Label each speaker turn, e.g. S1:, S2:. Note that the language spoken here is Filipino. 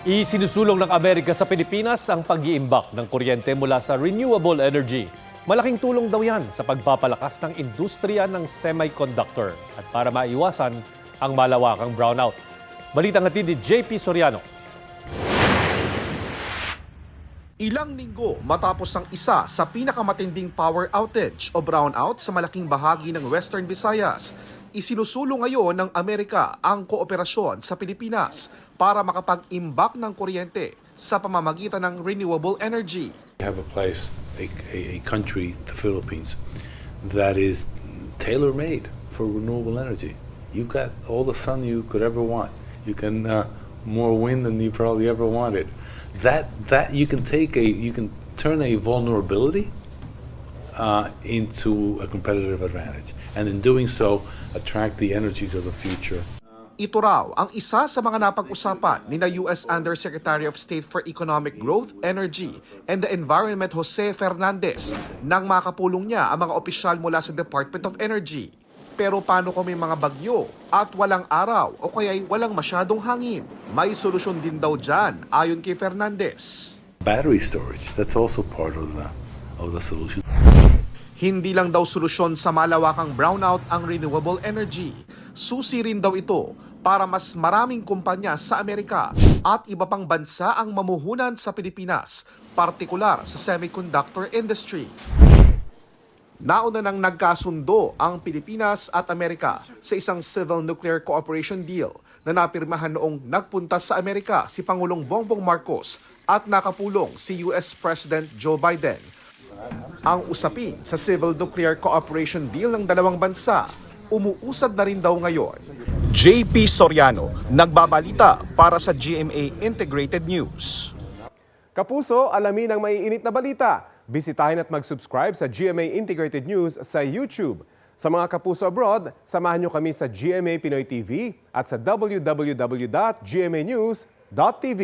S1: Isinusulong ng Amerika sa Pilipinas ang pag-iimbak ng kuryente mula sa renewable energy. Malaking tulong daw yan sa pagpapalakas ng industriya ng semiconductor at para maiwasan ang malawakang brownout. Balitang hatid ni JP Soriano.
S2: Ilang linggo matapos ang isa sa pinakamatinding power outage o brownout sa malaking bahagi ng Western Visayas, isinusulong ngayon ng Amerika ang kooperasyon sa Pilipinas para makapag-imbak ng kuryente sa pamamagitan ng renewable energy.
S3: We have a place, a country, the Philippines, that is tailor-made for renewable energy. You've got all the sun you could ever want. You can more wind than you probably ever wanted. That you can turn a vulnerability into a competitive advantage, and in doing so, attract the energies of the future.
S2: Ito raw ang isa sa mga napag-usapan ni na US Undersecretary of State for Economic Growth, Energy, and the Environment Jose Fernandez nang makapulong niya ang mga opisyal mula sa Department of Energy. Pero paano kung may mga bagyo at walang araw o kaya'y walang masyadong hangin? May solusyon din daw dyan ayon kay Fernandez.
S3: Battery storage, that's also part of the solution.
S2: Hindi lang daw solusyon sa malawakang brownout ang renewable energy. Susi rin daw ito para mas maraming kumpanya sa Amerika at iba pang bansa ang mamuhunan sa Pilipinas, partikular sa semiconductor industry. Nauna nang nagkasundo ang Pilipinas at Amerika sa isang Civil Nuclear Cooperation Deal na napirmahan noong nagpunta sa Amerika si Pangulong Bongbong Marcos at nakapulong si US President Joe Biden. Ang usapin sa Civil Nuclear Cooperation Deal ng dalawang bansa, umuusad na rin daw ngayon. JP Soriano, nagbabalita para sa GMA Integrated News.
S4: Kapuso, alamin ang maiinit na balita. Bisitahin at mag-subscribe sa GMA Integrated News sa YouTube. Sa mga kapuso abroad, samahan nyo kami sa GMA Pinoy TV at sa www.gmanews.tv.